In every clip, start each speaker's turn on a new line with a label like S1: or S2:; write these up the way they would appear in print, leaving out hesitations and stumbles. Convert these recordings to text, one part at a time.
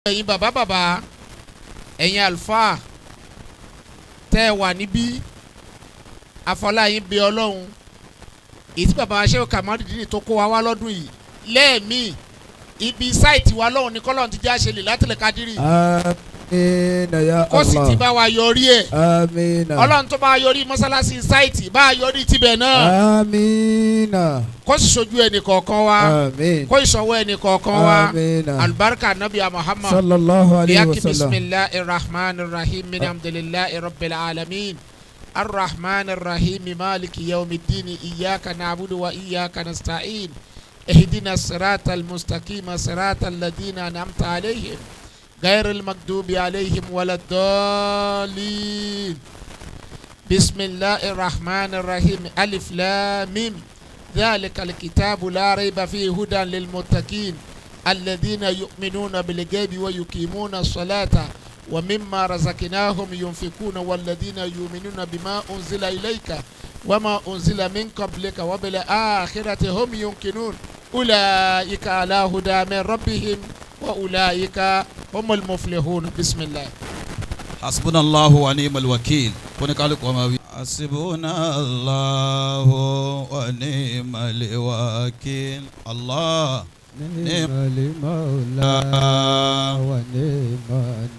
S1: ẹ̀yin bàbá ẹ̀yin àlùfáà tẹ́ ẹ wà níbí afọláyín bí ọlọ́run ìtí bàbá aṣẹ́wó kàmádìdì tó kó wa wá lọ́dún yìí lẹ́ẹ̀mí ibi sáìtì wa lọ́hùn ní kọ́lọ́hún ti já ṣe lè látìlẹ̀ kadiri.
S2: Amina ya Allah.
S1: kó sì ti bá wa yọrí ẹ̀.
S2: Amina.
S1: ọlọ́run tó bá yọrí mọ́sálásí sáìtì bá a yọrí tibẹ̀ náà.
S2: Amina.
S1: kó sì sojú ẹnì kọ̀ọ̀kan wa.
S2: Amin.
S1: kó ìṣọwọ́ ẹnì kọ̀ọ̀kan wa.
S2: Amina.
S1: albarka nabiya Muhammad.
S2: Sallallahu alayhi wa
S1: yaki
S2: sallam.
S1: bisimilahi rahman rahim min alhamdulillahi rabbil alamin. الرحمن الرحيم مالك يوم الدين إياك نعبد وإياك نستعين اهدنا الصراط المستقيم صراط الذين أنعمت عليهم غير المغضوب عليهم ولا الضالين بسم الله الرحمن الرحيم ألف لام ميم ذلك الكتاب لا ريب فيه هدى للمتقين الذين يؤمنون بالغيب ويقيمون الصلاة ومما رزقناهم ينفقون والذين يؤمنون بما أنزل إليك وما أنزل من قبلك وبالآخرة هم يوقنون أولئك على هدى من ربهم وأولئك هم المفلحون بسم الله.
S3: حسبنا الله ونعم الوكيل. حسبنا الله ونعم الوكيل. الله
S2: نعم المولى ونعم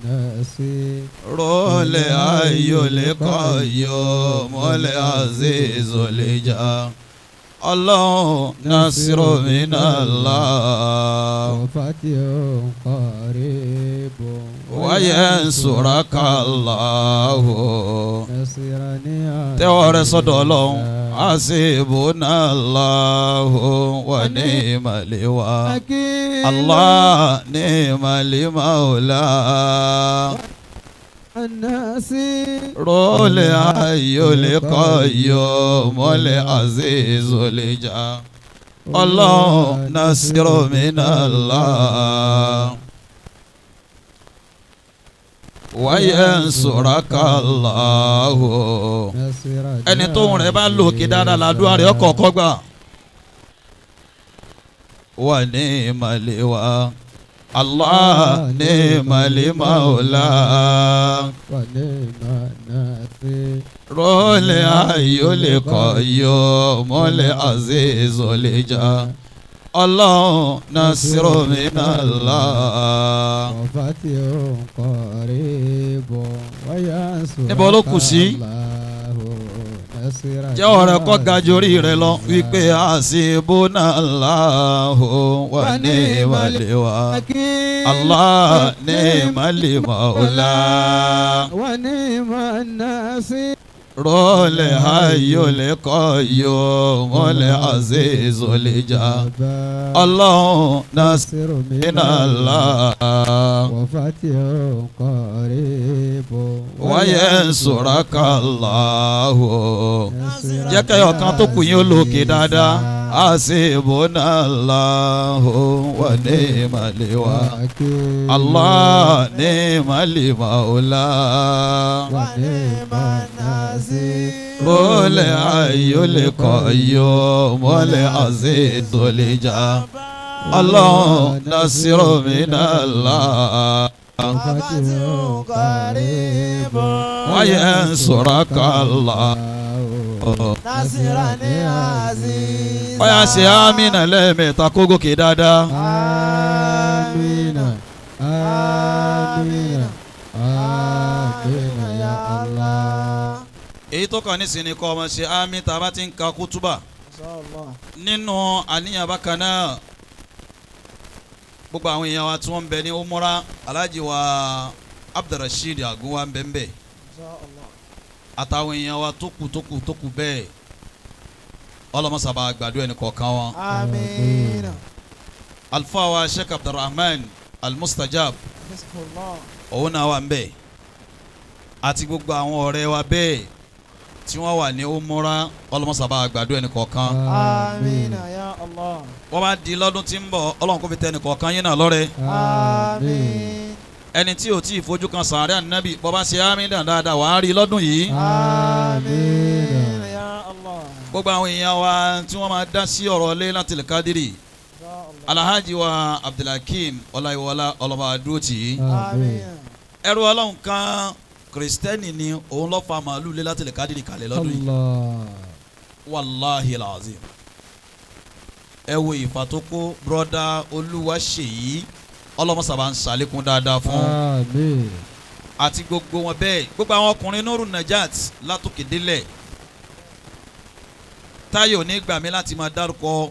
S2: النصير.
S3: رول أي القيوم العزيز الجاه. الله نصر من الله
S2: وفتح قريب
S3: وينصرك الله.
S2: نصرني
S3: توري صدولون حسبنا الله ونعم الوكيل. الله نعم المولى
S2: الناصر.
S3: رول أي القيوم العزيز الجاه. الله نصر من الله وينصرك الله. ẹni tó ń rẹ̀ bá lòkè dáadáa ládùúgbò rẹ̀ ọkọ̀ ọkọ̀ gbà. wà ní ìmàlẹ́ wa. Allah ni'mal mawla
S2: wa ni'man nasir.
S3: Rol hayyul qayyumul azizul jah. Allah nasru minallah.
S2: Wa fatihun qaribun wa yansuraka.
S3: Níbo ló kù sí? Jẹ́ ọ̀rẹ́ kọ́ ga jorí rẹ lọ wípé hasbunallahu wa ni'mal wakil. Allah ni'mal mawla
S2: wa ni'man nasir.
S3: Rol hayyul qayyumul azizul jah. Allah nasru minallah
S2: wa fatihun qaribun
S3: wa yansuraka Allahu. Jẹ́ kẹ́yọ̀ kan tó kù yín ó lòkè dáadáa. Hasbunallahu wa ni'mal wakil. Allah ni'mal mawla
S2: wa ni'man nasir.
S3: Rol hayyul qayyumul azizul jah. Allah nasru minallah
S2: fatihun qaribun
S3: wa yansuraka Allah.
S2: nasirani aziz.
S3: Ó yá ṣe àmínà lẹ́ẹ̀mẹ́ta kó gòkè dáadáa.
S2: Amina, amina, amina ya Allah.
S3: Èyí tó kàn nísìnyí ni kọ́ ọmọ ṣe àmín tá a bá ti ń ka kútúbà. Nínú àníyàn bákan náà gbogbo àwọn èèyàn wa tí wọ́n ń bẹ ní umura Alhaji wa Abdulrasheed Agunwa ń bẹ ń bẹ àtàwọn èèyàn wa tó kù bẹ́ẹ̀ ọlọ́mọsàbà àgbàdo ẹni kọ̀ọ̀kan wọn.
S2: Àmín.
S3: Alfa wa Sheikh Abdulrahman Al-Mustajab òun náà wà ń bẹ àti gbogbo àwọn ọ̀rẹ́ wa bẹ́ẹ̀ tí wọ́n wà ní umura ọlọ́mọsàbà àgbàdo ẹni kọ̀ọ̀kan.
S2: Àmín ya Allah.
S3: wọ́n bá di lọ́dún tí ń bọ̀ ọlọ́run kò fi tẹ ẹni kọ̀ọ̀kan yín náà lọ́rẹ.
S2: Àmín.
S3: ẹni tí ò tí ì fojú kan sàárẹ̀ ànábì bọ́ bá ṣe àmín dáadáa wàá rí lọ́dún yìí.
S2: Àmín ya Allah.
S3: gbogbo àwọn èèyàn wa tí wọ́n máa dá sí ọ̀rọ̀ Laylatul Qadri Alhaji wa Abdulhakeem Ọláyíwọlá ọlọ́ba dúró tì í.
S2: Àmín.
S3: Ẹrú Ọlọ́run kan Kristẹni ni òun lọ́ fa màálù lé láti lè kádìrì kalẹ̀ lọ́dún yìí. Wàláhi làzim. Ẹ wo ìfà tó kó broda Olúwaṣèyí ọlọ́mọsàbà ń ṣàlékún dáadáa fún.
S4: Àmín.
S3: Àti gbogbo wọn bẹ́ẹ̀ gbogbo àwọn ọkùnrin Nuru Najat látòkè délẹ̀. Táyọ̀ ní gbà mí láti máa dárúkọ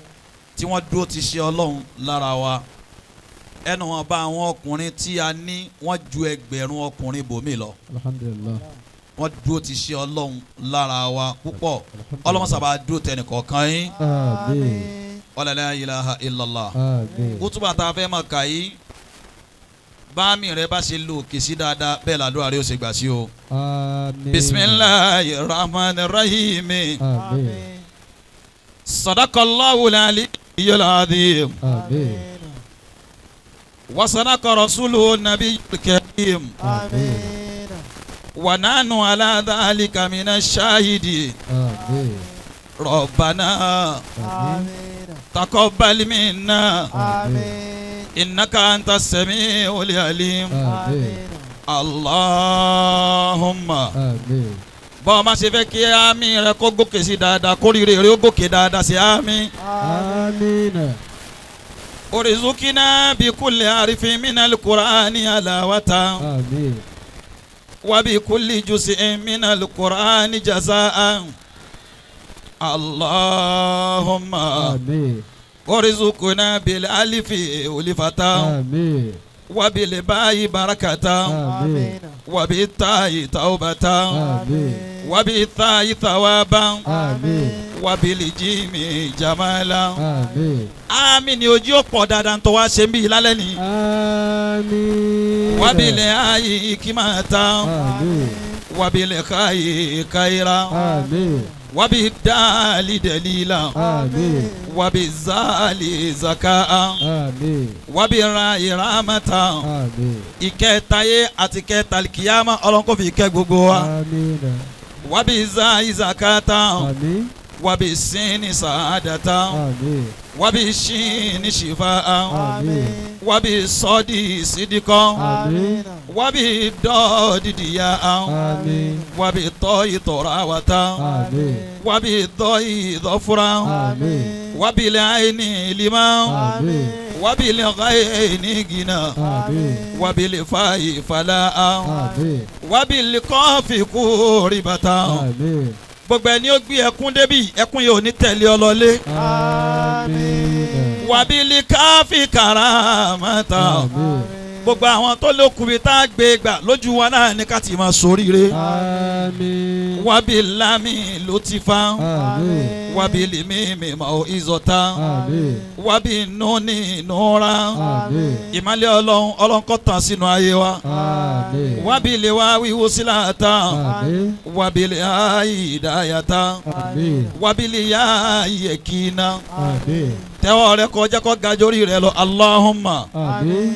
S3: tí wọ́n dúró ti ṣe Ọlọ́run lára wa. Ẹnu wọn bá àwọn ọkùnrin tí a ní wọ́n ju ẹgbẹ̀rún ọkùnrin bòmí lọ.
S4: Alhamdulillah.
S3: Wọ́n dúró ti ṣe Ọlọ́run lára wa púpọ̀. Ọlọ́mọsàbà dúró tẹnì kọ̀ọ̀kan yín.
S4: Àmín.
S3: Wala la ilaha illallah.
S4: Àmín.
S3: Kútùbà tá a fẹ́ máa kà yìí báàmì rẹ bá ṣe lò kè sí dáadáa bẹ́ẹ̀ làdúrà rẹ ó ṣe gbà sí o.
S4: Àmín.
S3: Bismillahir rahmanir rahim.
S4: Àmín.
S3: Sadaqallahul aliyyul azim.
S4: Àmín.
S3: Wa sadaqa rasuluhun nabiyyul karim.
S2: Àmín.
S3: Wa nahnu ala dhalika minash shahidin.
S4: Àmín.
S3: Rabbana
S2: Àmín.
S3: taqabbal minna
S2: Àmín.
S3: innaka antas sami'ul alim.
S4: Àmín.
S3: Allahumma.
S4: Àmín.
S3: Bọ́ọ̀ má ṣe fẹ́ kí àmì rẹ kó gòkè sí dáadáa kórìíre rẹ ó gòkè dáadáa sí àmì.
S4: Àmín.
S3: Orizukina bi kulli harfin minal Qur'ani alawatan
S4: Àmín.
S3: wa bi kulli juz'in minal Qur'ani jaza'an. Allahumma
S4: Àmín.
S3: orizukuna bil alifi ulifatan
S4: Àmín.
S3: wa bil ba'i barakatan
S4: Àmín.
S3: wa bit ta'i tawbatan
S4: Àmín.
S3: wa bit tha'i thawaban
S4: Àmín.
S3: wa bil jimi jamalan.
S4: Àmín.
S3: Àmín ni ojú ọ̀pọ̀ dáadáa ń tọ́ wá ṣe ń bí lálẹ́ ni.
S4: Àmín.
S3: Wábìlẹ̀ ayé kí máa tán.
S4: Àmín.
S3: Wábìlẹ̀ káyé káyìrá.
S4: Àmín.
S3: Wábì dáàlì dẹ̀lílà.
S4: Àmín.
S3: Wábì záàlì zaka.
S4: Àmín.
S3: Wábì ra ìrámẹ́ta.
S4: Àmín.
S3: Ìkẹtayé àti kẹtàlìkìyàmá Ọlọ́run kò fi kẹ́ gbogbo wa.
S4: Àmín.
S3: Wábì záàlì zakata.
S4: Àmín.
S3: Wábì síní sàádàtà.
S4: Àmín.
S3: Wábì síní ṣìfà.
S2: Àmín.
S3: Wábì sọ́ọ̀dì sídìkọ́.
S4: Àmín.
S3: Wabi dodi diya
S4: Àmín.
S3: wabi toyi torawata
S4: Àmín.
S3: wabi doyi dofura
S4: Àmín.
S3: wabi laini lima
S4: Àmín.
S3: wabi lagaini gina
S4: Àmín.
S3: wabi lifai fala
S4: Àmín.
S3: wabi likofi kuribata.
S4: Àmín.
S3: Gbogbo ẹni ó gbé ẹkún débi ẹkún yóò ní tẹ̀lé ọlọ́lé.
S2: Àmín.
S3: Wabi likafi karamata.
S4: Àmín.
S3: Gbogbo àwọn tó lókùnrin tá a gbé gbà lójú wa náà ní ká ti máa ṣoríire.
S4: Àmín.
S3: Wabi lami ló ti fa.
S4: Àmín.
S3: Wabi limi mi ma o izọta.
S4: Àmín.
S3: Wabi nuni nura.
S4: Àmín.
S3: Ìmọ̀lẹ̀ Ọlọ́run Ọlọ́run kó tàn sínú ayé wa.
S4: Àmín.
S3: Wabi lè wá wíwú síláàtà.
S4: Àmín.
S3: Wabi lè ayé ìdáyàtà.
S4: Àmín.
S3: Wabi lè yá ayé kìínà.
S4: Àmín.
S3: Tẹ́wọ́ rẹ kọjá kó ga jórí rẹ lọ. Allahumma.
S4: Àmín.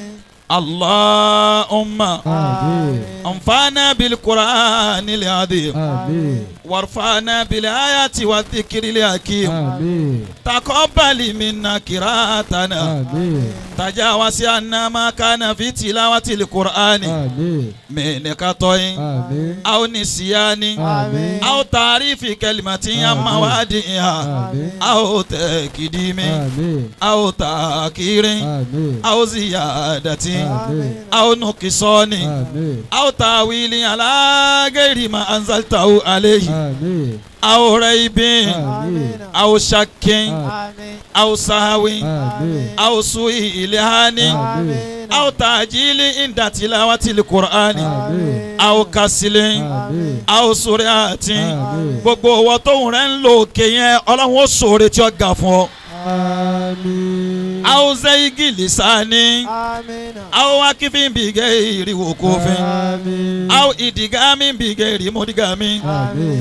S3: Allahumma.
S4: Àmín.
S3: Anfa'na bil Qur'anil azim.
S4: Àmín.
S3: وارفعنا بالآيات والذكر الحكيم
S4: Àmín.
S3: تقبل منا قراءتنا
S4: Àmín.
S3: تجاوز عنا ما كان في تلاوة القرآن
S4: Àmín.
S3: من قطع
S4: Àmín.
S3: أو نسيان
S2: Àmín.
S3: أو تعريف كلمة عن موادئها
S4: Àmín.
S3: أو تقديم
S4: Àmín.
S3: أو تأخير
S4: Àmín.
S3: أو زيادة
S4: Àmín.
S3: أو نقصان
S4: Àmín.
S3: أو تأويل على غير ما أنزلته عليه
S4: Àmín.
S3: أو ريب
S4: Àmín.
S3: أو شك
S2: Àmín.
S3: أو سهو
S4: Àmín.
S3: أو سوء إلهام
S2: Àmín.
S3: أو تعجيل عند تلاوة القرآن
S2: Àmín.
S3: أو كسل
S4: Àmín.
S3: أو سرعة
S4: Àmín.
S3: gbogbo owó tóun rẹ̀ ń lò òkè yẹn Ọlọ́run ó ṣoore tí ó ga fún ọ.
S4: Àmín.
S3: أو زيغ لساني
S2: Àmín.
S3: أو عكف بغير وقوف
S4: Àmín.
S3: أو إدغام بغير مدغام
S4: Àmín.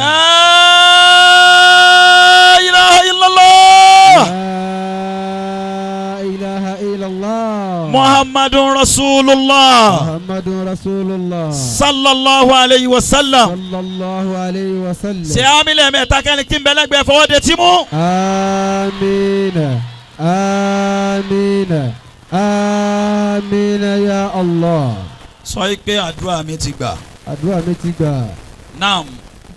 S3: لا إله إلا الله
S4: لا إله إلا الله
S3: Muhammadun Rasulullah
S4: محمد رسول الله
S3: sallallahu alayhi wa sallam.
S4: صلى الله عليه وسلم.
S3: ṣé àmì lẹ́ẹ̀mẹ́ta kẹ́ni tí ń bẹ lẹ́gbẹ̀ẹ́ fọwọ́dé tí mú.
S4: آمين آمين آمين يا الله.
S3: sọ yìí pé àdúrà mi ti gbà.
S4: àdúrà mi ti gbà.
S3: naam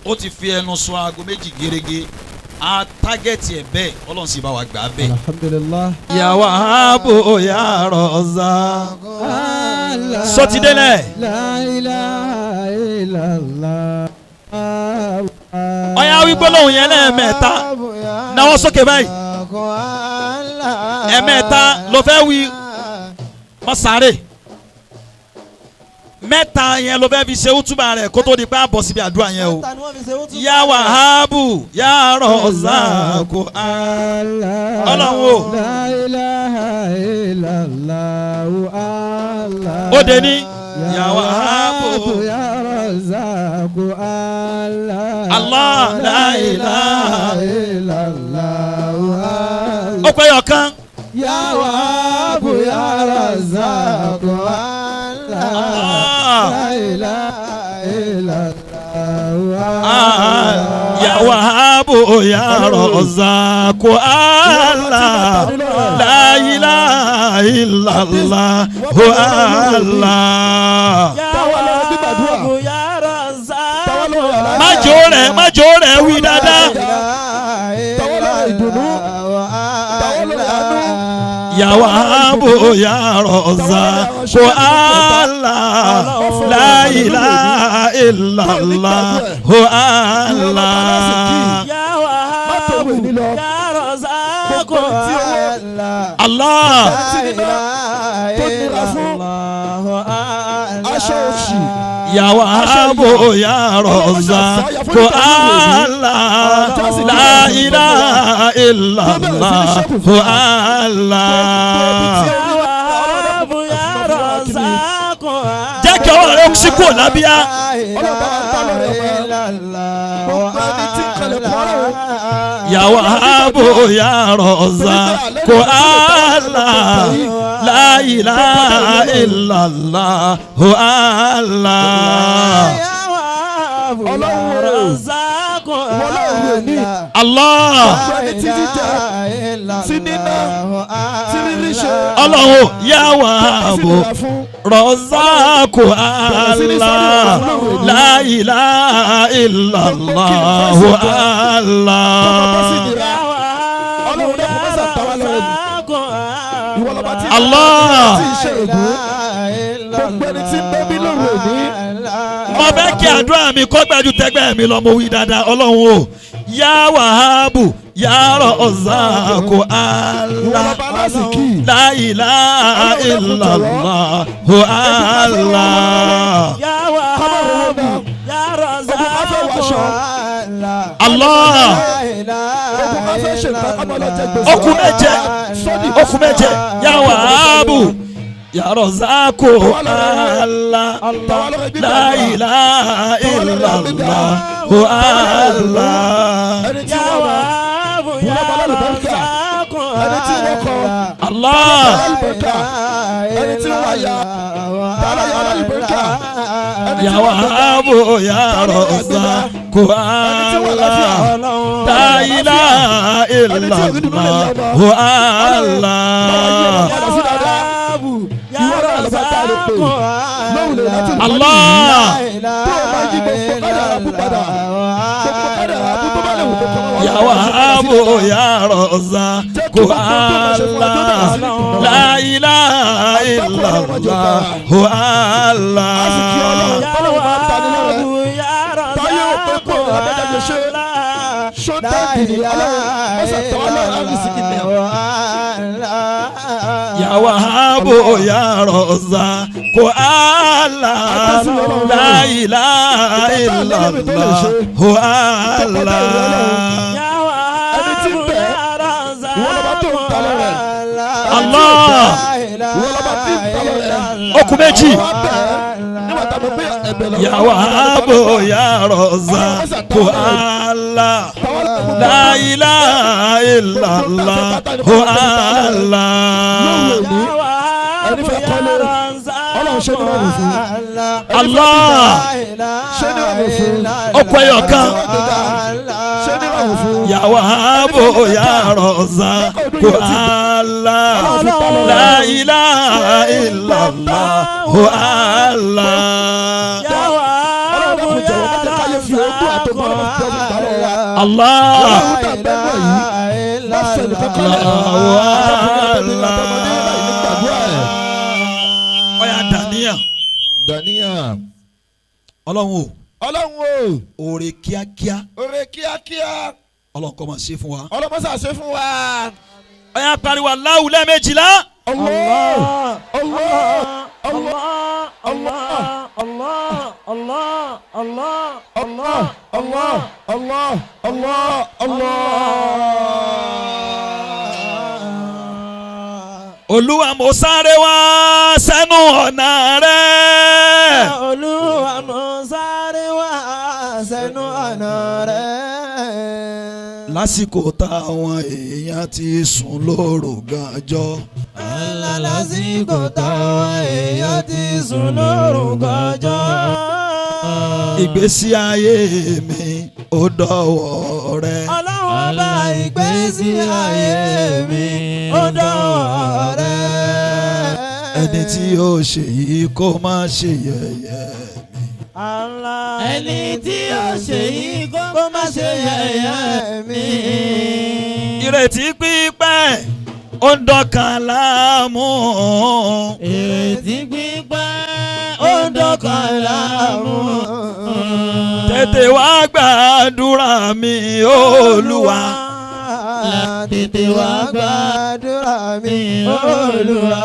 S3: ó ti fi ẹnu sọ aago méjì gẹ́gẹ́ a tágẹ́tì ẹ̀ bẹ́ẹ̀ ọlọ́run sì bá wa gbà á bẹ́ẹ̀.
S4: alhamdulillah.
S3: ya Wahhabu ya Razzaq. sọ ti délẹ̀.
S4: la ilaha illallah.
S3: ọ̀yá wí gbólóhùn yẹn lẹ́ẹ̀mẹ́ta náwó sókè báyìí. ẹ̀mẹ́ta ló fẹ́ wí mọ́ sáré. mẹ́ta yẹn ló fẹ́ fi ṣe útúbà rẹ̀ kó tó di pé a bọ̀ síbi àdúrà yẹn o. ya Wahhabu ya Razzaq. ọlọ́run o.
S4: la ilaha illallah.
S3: ó dé ní. ya Wahhabu
S4: ya Razzaq.
S3: Allah la ilaha
S4: illallah.
S3: ó pẹ́ yọ̀ kan.
S4: ya Wahhabu ya Razzaq. La ilaha illallah.
S3: ya Wahhabu ya Razzaq. Allah la ilaha illallah. Allah. májò rẹ̀ wí dáadáa. ya Wahhabu ya Razzaq. Allah la ilaha illallah. Allah.
S5: ya Wahhabu ya Razzaq.
S3: Allah. ya Wahhabu ya Razzaq. Allah la ilaha illallah. Allah.
S5: ya Wahhabu ya Razzaq.
S3: jẹ́ kí ọwọ́ rẹ̀ sí kúrò lábíyá. ya Wahhabu ya Razzaq. Allah la ilaha illallah. Allah.
S5: ya Wahhabu ya Razzaq.
S3: Allah. Ọlọ́run ya Wahhabu Razzaq. Allah la ilaha illallah. Allah.
S5: ya Wahhabu ya Razzaq.
S3: Allah. mo fẹ́ kí àdúrà mi kó gbájú tẹ́gbẹ́ mi lọ mo wí dáadáa Ọlọ́run o. ya Wahhabu ya Razzaq. Allah la ilaha illallah. Allah.
S5: ya Wahhabu ya Razzaq.
S3: Allah. okùn méje ya Wahhabu ya Razzaq. Allah la ilaha illallah. Allah.
S5: ya Wahhabu ya Razzaq.
S3: Allah. ya Wahhabu ya Razzaq. Allah la ilaha illallah. Allah.
S5: ya Razzaq.
S3: Allah. ya Wahhabu ya Razzaq. Allah la ilaha illallah. Allah.
S5: ya Wahhabu ya Razzaq.
S3: ya Wahhabu ya Razzaq. Allah la ilaha illallah. Allah.
S5: ya Wahhabu ya Razzaq.
S3: Allah. okùn méjì. ya Wahhabu ya Razzaq. Allah la ilaha illallah. Allah.
S5: ya Wahhabu Wahhab ya Razzaq.
S2: Ọlọ́run ṣe ní rọrùn fún.
S3: Allah
S2: Ṣe ní rọrùn fún.
S3: ọkọ̀ ẹ̀yọ̀ kan.
S2: Ṣe ní rọrùn fún.
S3: Ya Wahhab ya Razzaq Allah la ilaha illallah Allah.
S5: Ya Wahhab ya Razzaq.
S3: Allah ọ̀yà dàníyàn.
S2: Dàníyàn.
S3: Ọlọ́run
S2: Ọlọ́run
S3: o oore kíákíá
S2: oore kíákíá.
S3: Ọlọ́run kó máa ṣe fún wa.
S2: Ọlọ́mọṣà ṣe fún wa.
S3: ọ̀yà pariwo Allahu lẹ́ẹ̀mejìlá.
S2: Allah. Allah.
S5: Allah, Allah, Allah, Allah, Allah, Allah,
S2: Allah. Allah. Allah. Allah.
S3: Olúwa mo sáré wá sẹ́nu ọ̀nà rẹ̀.
S5: Olúwa mo sáré wá sẹ́nu ọ̀nà rẹ̀.
S3: Lásìkò táwọn èèyàn ti sùn lóru gànjọ́.
S5: Lásìkò táwọn èèyàn ti sùn lóru gànjọ́.
S3: Ìgbésí ayé mi ó dọ̀wọ́ rẹ.
S5: Ọlọ́run bá ìgbésí ayé mi ó dọ̀wọ́ rẹ.
S3: Ẹni tí ó ṣe yìí kó má ṣe yẹ̀yẹ́ mi.
S5: Ẹni tí ó ṣe yìí kó má ṣe yẹ̀yẹ́ mi.
S3: Ìrètí pípẹ́ ó ń dọ̀kan láàmú.
S5: Ìrètí pípẹ́ ó ń dọ̀kan láàmú.
S3: Tètè wá gbàdúrà mi Olúwa.
S5: Tètè wá gbàdúrà mi Olúwa.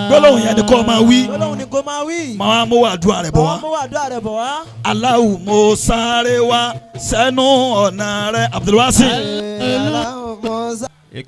S3: Gbólóhùn yẹn ni kò máa wí.
S5: Ọlọ́run ni kò máa wí.
S3: Máa mú àdúrà rẹ̀ bọ̀ wá.
S5: Mú àdúrà rẹ̀ bọ̀ wá.
S3: Allahu mo sáré wá sẹ́nu ọ̀nà rẹ̀ Abdulwasi.
S5: Allahu mo sáré.